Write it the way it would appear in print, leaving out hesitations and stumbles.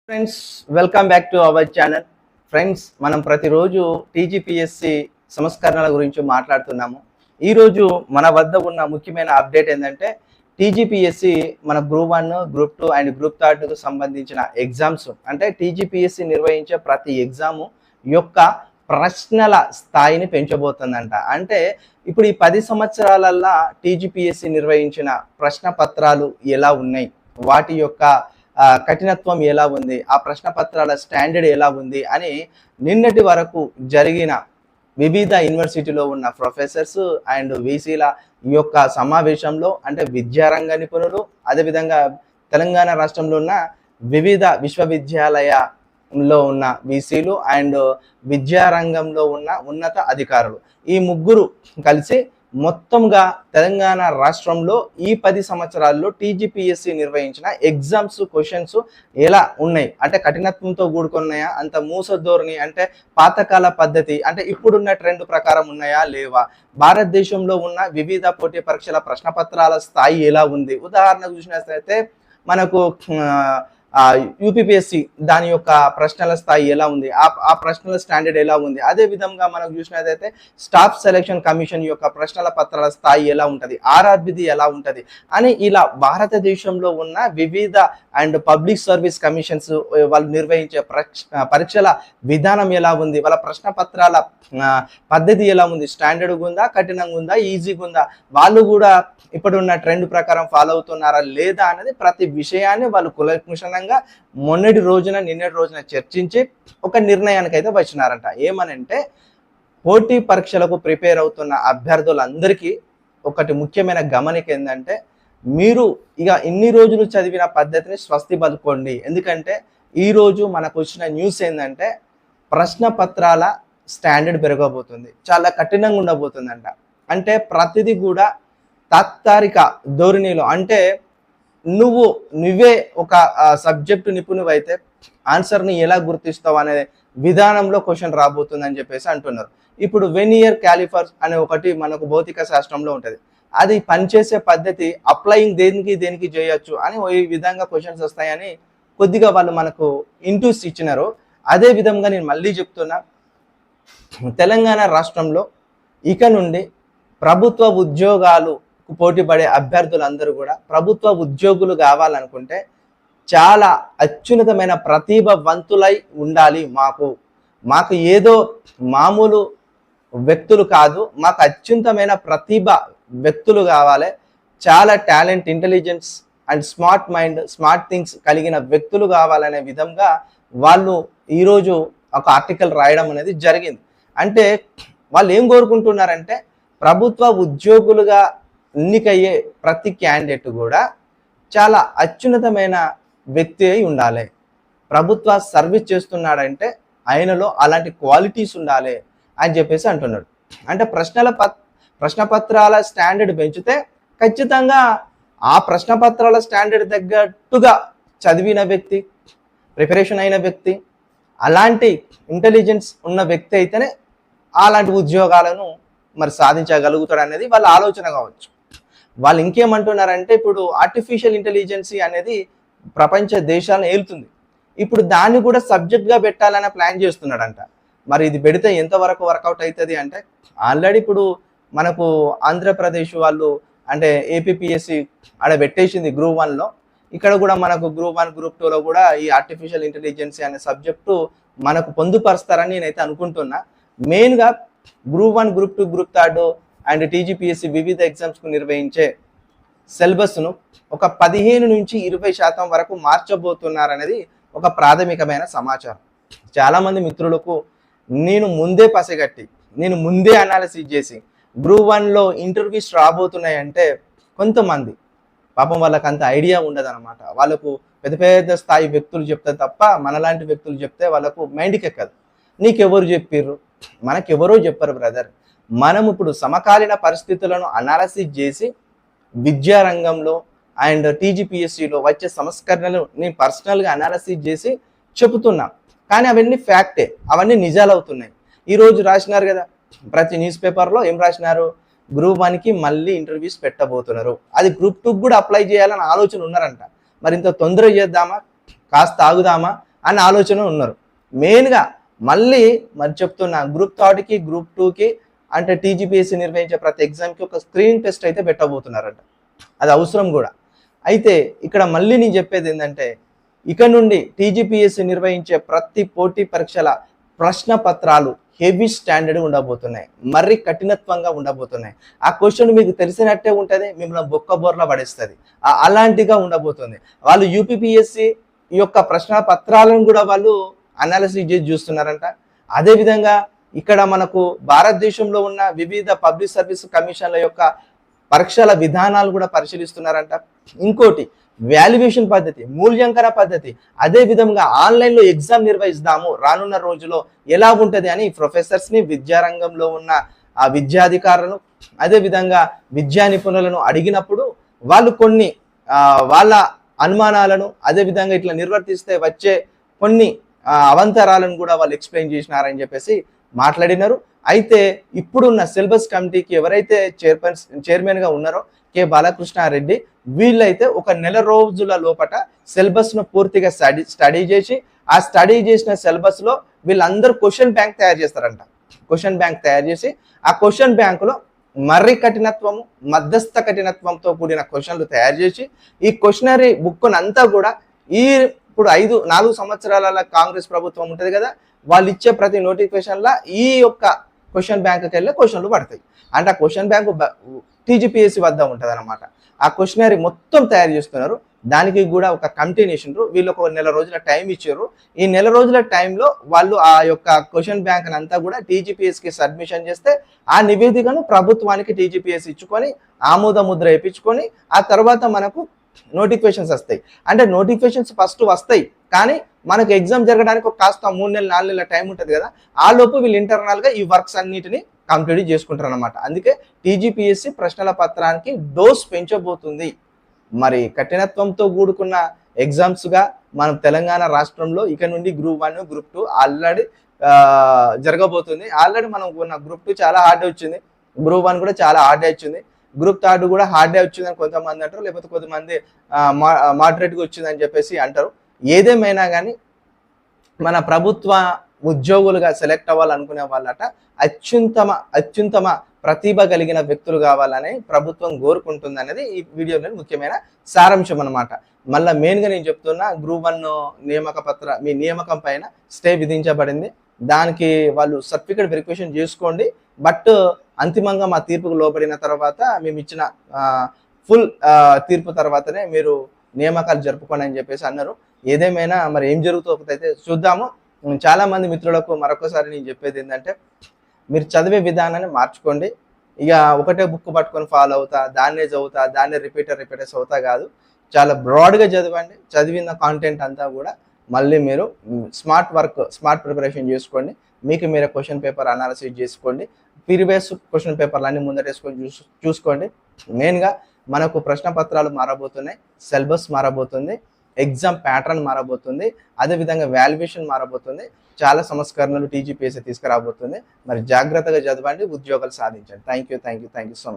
Friends, welcome back to our channel. Friends, మనం ప్రతిరోజు TGPSC సంస్కరణల గురించి మాట్లాడుతున్నాము. ఈరోజు మన వద్ద ఉన్న ముఖ్యమైన అప్డేట్ ఏంటంటే టీజీపీఎస్సి మన గ్రూప్ 1, గ్రూప్ 2 అండ్ గ్రూప్ 3కు సంబంధించిన ఎగ్జామ్స్ అంటే టీజీపీఎస్సి నిర్వహించే ప్రతి ఎగ్జాము యొక్క ప్రశ్నల స్థాయిని పెంచబోతుందంట. అంటే ఇప్పుడు ఈ 10 సంవత్సరాలల్లా టీజీపీఎస్సి నిర్వహించిన ప్రశ్న పత్రాలు ఎలా ఉన్నాయి, వాటి యొక్క కఠినత్వం ఎలా ఉంది, ఆ ప్రశ్న పత్రాల స్టాండర్డ్ ఎలా ఉంది అని నిన్నటి వరకు జరిగిన వివిధ యూనివర్సిటీలో ఉన్న ప్రొఫెసర్స్ అండ్ వీసీల ఈ యొక్క సమావేశంలో అంటే విద్యారంగ నిపుణులు, అదేవిధంగా తెలంగాణ రాష్ట్రంలో ఉన్న వివిధ విశ్వవిద్యాలయాల్లో ఉన్న వీసీలు అండ్ విద్యారంగంలో ఉన్న ఉన్నత అధికారులు, ఈ ముగ్గురు కలిసి మొత్తంగా తెలంగాణ రాష్ట్రంలో ఈ 10 సంవత్సరాల్లో టీజీపీఎస్సి నిర్వహించిన ఎగ్జామ్స్ క్వశ్చన్స్ ఎలా ఉన్నాయి, అంటే కఠినత్వంతో కూడుకున్నాయా, అంత మూసధోరణి అంటే పాతకాల పద్ధతి అంటే ఇప్పుడున్న ట్రెండ్ ప్రకారం ఉన్నాయా లేవా, భారతదేశంలో ఉన్న వివిధ పోటీ పరీక్షల ప్రశ్నపత్రాల స్థాయి ఎలా ఉంది. ఉదాహరణకు చూసినట్లయితే మనకు యూపీపీఎస్సి దాని యొక్క ప్రశ్నల స్థాయి ఎలా ఉంది, ఆ ప్రశ్నల స్టాండర్డ్ ఎలా ఉంది. అదే విధంగా మనకు చూసినట్లయితే స్టాఫ్ సెలక్షన్ కమిషన్ యొక్క ప్రశ్నల పత్రాల స్థాయి ఎలా ఉంటుంది, ఆర్ఆర్బిది ఎలా ఉంటుంది అని ఇలా భారతదేశంలో ఉన్న వివిధ అండ్ పబ్లిక్ సర్వీస్ కమిషన్స్ వాళ్ళు నిర్వహించే పరీక్షల విధానం ఎలా ఉంది, వాళ్ళ ప్రశ్న పత్రాల పద్ధతి ఎలా ఉంది, స్టాండర్డ్గా ఉందా, కఠినంగా ఉందా, ఈజీగా ఉందా, వాళ్ళు కూడా ఇప్పుడున్న ట్రెండ్ ప్రకారం ఫాలో అవుతున్నారా లేదా అనేది ప్రతి విషయాన్ని వాళ్ళు కులక్షణంగా నిన్నటి రోజున చర్చించి ఒక నిర్ణయానికి అయితే వచ్చినారంట. ఏమనంటే పోటీ పరీక్షలకు ప్రిపేర్ అవుతున్న అభ్యర్థులందరికీ ఒకటి ముఖ్యమైన గమనిక ఏంటంటే మీరు ఇక ఇన్ని రోజులు చదివిన పద్ధతిని స్వస్తి పలుకోండి. ఎందుకంటే ఈరోజు మనకు వచ్చిన న్యూస్ ఏంటంటే ప్రశ్న పత్రాల స్టాండర్డ్ పెరగబోతుంది, చాలా కఠినంగా ఉండబోతుందంట. అంటే ప్రతిదీ కూడా తాత్కాలిక ధోరణిలో అంటే నువ్వే ఒక సబ్జెక్టు నిపుణువు అయితే ఆన్సర్ని ఎలా గుర్తిస్తావు అనే విధానంలో క్వశ్చన్ రాబోతుందని చెప్పేసి అంటున్నారు. ఇప్పుడు వెనియర్ క్యాలిఫర్స్ అనే ఒకటి మనకు భౌతిక శాస్త్రంలో ఉంటుంది. అది పనిచేసే పద్ధతి అప్లయింగ్ దేనికి చేయొచ్చు అని ఈ విధంగా క్వశ్చన్స్ వస్తాయని కొద్దిగా వాళ్ళు మనకు ఇంటూస్ ఇచ్చినారు. అదే విధంగా నేను మళ్ళీ చెప్తున్నా, తెలంగాణ రాష్ట్రంలో ఇక నుండి ప్రభుత్వ ఉద్యోగాలు పోటీ పడే అభ్యర్థులందరూ కూడా ప్రభుత్వ ఉద్యోగులు కావాలనుకుంటే చాలా అత్యున్నతమైన ప్రతిభావంతులై ఉండాలి. మాకు ఏదో మామూలు వ్యక్తులు కాదు, మాకు అత్యున్నతమైన ప్రతిభ వ్యక్తులు కావాలి, చాలా talent, intelligence and smart mind, smart things కలిగిన వ్యక్తులు కావాలనే విధంగా వాళ్ళు ఈరోజు ఒక ఆర్టికల్ రాయడం అనేది జరిగింది. అంటే వాళ్ళు ఏం కోరుకుంటున్నారంటే ప్రభుత్వ ఉద్యోగులుగా ఎన్నికయ్యే ప్రతి క్యాండిడేట్ కూడా చాలా అత్యున్నతమైన వ్యక్తి అయి ఉండాలి, ప్రభుత్వ సర్వీస్ చేస్తున్నాడంటే ఆయనలో అలాంటి క్వాలిటీస్ ఉండాలి అని చెప్పేసి అంటున్నాడు. అంటే ప్రశ్న పత్రాల స్టాండర్డ్ పెంచితే ఖచ్చితంగా ఆ ప్రశ్న పత్రాల స్టాండర్డ్ తగ్గట్టుగా చదివిన వ్యక్తి, ప్రిపరేషన్ అయిన వ్యక్తి, అలాంటి ఇంటెలిజెన్స్ ఉన్న వ్యక్తి అయితేనే అలాంటి ఉద్యోగాలను మరి సాధించగలుగుతాడు అనేది వాళ్ళ ఆలోచన కావచ్చు. వాళ్ళు ఇంకేమంటున్నారంటే ఇప్పుడు ఆర్టిఫిషియల్ ఇంటెలిజెన్సీ అనేది ప్రపంచ దేశాలను ఏలుతుంది, ఇప్పుడు దాన్ని కూడా సబ్జెక్ట్గా పెట్టాలనే ప్లాన్ చేస్తున్నాడంట. మరి ఇది పెడితే ఎంతవరకు వర్కౌట్ అవుతుంది అంటే ఆల్రెడీ ఇప్పుడు మనకు ఆంధ్రప్రదేశ్ వాళ్ళు అంటే ఏపీపీఎస్సి ఆడ పెట్టేసింది గ్రూప్ 1లో. ఇక్కడ కూడా మనకు గ్రూప్ 1, గ్రూప్ 2లో కూడా ఈ ఆర్టిఫిషియల్ ఇంటెలిజెన్సీ అనే సబ్జెక్టు మనకు పొందుపరుస్తారని నేనైతే అనుకుంటున్నా. మెయిన్గా group 1, group 2, group 3 and TGPSC వివిధ ఎగ్జామ్స్కు నిర్వహించే సిలబస్ను ఒక 15 నుంచి 20% వరకు మార్చబోతున్నారనేది ఒక ప్రాథమికమైన సమాచారం. చాలామంది మిత్రులకు నేను ముందే పసిగట్టి నేను ముందే అనాలిసిస్ చేసి గ్రూప్ 1లో ఇంటర్వ్యూస్ రాబోతున్నాయంటే కొంతమంది పాపం వాళ్ళకి అంత ఐడియా ఉండదు అనమాట. వాళ్ళకు పెద్ద స్థాయి వ్యక్తులు చెప్తే తప్ప మనలాంటి వ్యక్తులు చెప్తే వాళ్ళకు మైండ్కి ఎక్కదు. నీకెవరు చెప్పిర్రు, మనకెవరో చెప్పరు బ్రదర్. మనం ఇప్పుడు సమకాలీన పరిస్థితులను అనాలసిస్ చేసి విద్యారంగంలో అండ్ టీజీపీఎస్సిలో వచ్చే సంస్కరణలు నేను పర్సనల్గా అనాలసిస్ చేసి చెబుతున్నా. కానీ అవన్నీ ఫ్యాక్టే, అవన్నీ నిజాలు అవుతున్నాయి. ఈరోజు రాసినారు కదా ప్రతి న్యూస్ పేపర్లో, ఏం రాసినారు, గ్రూప్ 1కి మళ్ళీ ఇంటర్వ్యూస్ పెట్టబోతున్నారు, అది గ్రూప్ 2కి కూడా అప్లై చేయాలని ఆలోచన ఉన్నారంట. మరి ఇంత తొందర చేద్దామా, కాస్త ఆగుదామా అన్న ఆలోచన ఉన్నారు. మెయిన్గా మళ్ళీ మరి చెప్తున్నా, గ్రూప్ 3కి గ్రూప్ 2కి అంటే టీజీపీఎస్సీ నిర్వహించే ప్రతి ఎగ్జామ్కి ఒక స్క్రీనింగ్ టెస్ట్ అయితే పెట్టబోతున్నారంట. అది అవసరం కూడా. అయితే ఇక్కడ మళ్ళీ నేను చెప్పేది ఏంటంటే, ఇక నుండి టీజీపీఎస్సీ నిర్వహించే ప్రతి పోటీ పరీక్షల ప్రశ్న పత్రాలు హెవీ స్టాండర్డ్ ఉండబోతున్నాయి, మరీ కఠినత్వంగా ఉండబోతున్నాయి. ఆ క్వశ్చన్ మీకు తెలిసినట్టే ఉంటుంది, మిమ్మల్ని బొక్కబోర్లా పడేస్తుంది, అలాంటిగా ఉండబోతుంది. వాళ్ళు యూపీపీఎస్సీ యొక్క ప్రశ్న పత్రాలను కూడా వాళ్ళు అనాలిసిస్ చేసి చూస్తున్నారంట. అదేవిధంగా ఇక్కడ మనకు భారతదేశంలో ఉన్న వివిధ పబ్లిక్ సర్వీస్ కమిషన్ల యొక్క పరీక్షల విధానాలు కూడా పరిశీలిస్తున్నారంట. ఇంకోటి వాల్యుయేషన్ పద్ధతి, మూల్యాంకన పద్ధతి, అదే విధంగా ఆన్లైన్లో ఎగ్జామ్ నిర్వహిస్తాము రానున్న రోజులో ఎలా ఉంటుంది అని ప్రొఫెసర్స్ని, విద్యారంగంలో ఉన్న ఆ విద్యాధికారులను, అదేవిధంగా విద్యా నిపుణులను అడిగినప్పుడు వాళ్ళు కొన్ని వాళ్ళ అనుమానాలను, అదేవిధంగా ఇట్లా నిర్వర్తిస్తే వచ్చే కొన్ని అవంతరాలను కూడా వాళ్ళు ఎక్స్ప్లెయిన్ చేసినారని చెప్పేసి మాట్లాడినారు. అయితే ఇప్పుడున్న సిలబస్ కమిటీకి ఎవరైతే చైర్మన్గా ఉన్నారో కె బాలకృష్ణారెడ్డి, వీళ్ళైతే ఒక నెల రోజుల లోపట సిలబస్ను పూర్తిగా స్టడీ చేసి, ఆ స్టడీ చేసిన సిలబస్లో వీళ్ళందరూ క్వశ్చన్ బ్యాంక్ తయారు చేస్తారంట. క్వశ్చన్ బ్యాంక్ తయారు చేసి ఆ క్వశ్చన్ బ్యాంకులో మర్రి కఠినత్వము, మధ్యస్థ కఠినత్వంతో కూడిన క్వశ్చన్లు తయారు చేసి ఈ క్వశ్చనరీ బుక్ను అంతా కూడా ఇప్పుడు 4 సంవత్సరాల కాంగ్రెస్ ప్రభుత్వం ఉంటుంది కదా, వాళ్ళు ఇచ్చే ప్రతి నోటిఫికేషన్లో ఈ యొక్క క్వశ్చన్ బ్యాంక్కి వెళ్ళి క్వశ్చన్లు పడతాయి. అంటే ఆ క్వశ్చన్ బ్యాంకు టీజీపీఎస్సీ వద్ద ఉంటుంది అనమాట. ఆ క్వశ్చనరీ మొత్తం తయారు చేస్తున్నారు. దానికి కూడా ఒక కమిటీ వేసిండ్రు. వీళ్ళు ఒక నెల రోజుల టైం ఇచ్చారు. ఈ నెల రోజుల టైంలో వాళ్ళు ఆ యొక్క క్వశ్చన్ బ్యాంక్ అంతా కూడా టీజీపీఎస్సీకి సబ్మిషన్ చేస్తే ఆ నివేదికను ప్రభుత్వానికి టీజీపీఎస్సీ ఇచ్చుకొని ఆమోద ముద్ర వేయించుకొని ఆ తర్వాత మనకు నోటిఫికేషన్స్ వస్తాయి. అంటే నోటిఫికేషన్స్ ఫస్ట్ వస్తాయి, కానీ మనకు ఎగ్జామ్ జరగడానికి ఒక కాస్త 3 నెలలు 4 నెలల టైం ఉంటుంది కదా, ఆ లోపు వీళ్ళు ఇంటర్నల్గా ఈ వర్క్స్ అన్నిటిని కంప్లీట్ చేసుకుంటారు అనమాట. అందుకే టీజీపీఎస్సీ ప్రశ్నల పత్రానికి డోస్ పెంచబోతుంది. మరి కఠినత్వంతో కూడుకున్న ఎగ్జామ్స్గా మనం తెలంగాణ రాష్ట్రంలో ఇక నుండి గ్రూప్ 1, గ్రూప్ 2 ఆల్రెడీ జరగబోతుంది. ఆల్రెడీ మనం ఉన్న గ్రూప్ 2 చాలా హార్డ్ వచ్చింది, గ్రూప్ 1 కూడా చాలా హార్డే వచ్చింది, గ్రూప్ 3 కూడా హార్డే వచ్చిందని కొంతమంది అంటారు, లేకపోతే కొంతమంది మోడరేట్గా వచ్చిందని చెప్పేసి అంటారు. ఏదేమైనా కానీ మన ప్రభుత్వ ఉద్యోగులుగా సెలెక్ట్ అవ్వాలనుకునే వాళ్ళట అత్యుత్తమ ప్రతిభ కలిగిన వ్యక్తులు కావాలని ప్రభుత్వం కోరుకుంటుంది అనేది ఈ వీడియోలో ముఖ్యమైన సారాంశం అనమాట. మళ్ళీ మెయిన్గా నేను చెప్తున్నా, గ్రూప్ 1 మీ నియామకం పైన స్టే విధించబడింది. దానికి వాళ్ళు సర్టిఫికేట్ వెరిఫికేషన్ చేసుకోండి. బట్ అంతిమంగా మా తీర్పుకు లోబడిన తర్వాత మేము ఇచ్చిన ఫుల్ తీర్పు తర్వాతనే మీరు నియామకాలు జరుపుకోండి అని చెప్పేసి అన్నారు. ఏదేమైనా మరి ఏం జరుగుతుందో అయితే చూద్దాము. చాలా మంది మిత్రులకు మరొకసారి నేను చెప్పేది ఏంటంటే, మీరు చదివే విధానాన్ని మార్చుకోండి. ఇక ఒకటే బుక్ పట్టుకొని ఫాలో అవుతా, దాన్నే చదువుతా, దాన్నే రిపీటర్స్ అవుతా కాదు, చాలా బ్రాడ్గా చదవండి. చదివిన కాంటెంట్ అంతా కూడా మళ్ళీ మీరు స్మార్ట్ ప్రిపరేషన్ చేసుకోండి. మీకు మీరే క్వశ్చన్ పేపర్ అనాలిసిస్ చేసుకోండి. ప్రీవియస్ క్వశ్చన్ పేపర్లు అన్ని ముందటేసుకొని చూసుకోండి. మెయిన్గా మనకు ప్రశ్న పత్రాలు మారబోతున్నాయి, సిలబస్ మారబోతుంది, ఎగ్జామ్ ప్యాటర్న్ మారబోతుంది, అదేవిధంగా వాల్యుయేషన్ మారబోతుంది, చాలా సంస్కరణలు టీజీపీఎస్సీ తీసుకురాబోతుంది. మరి జాగ్రత్తగా చదవండి, ఉద్యోగాలు సాధించండి. Thank you so much.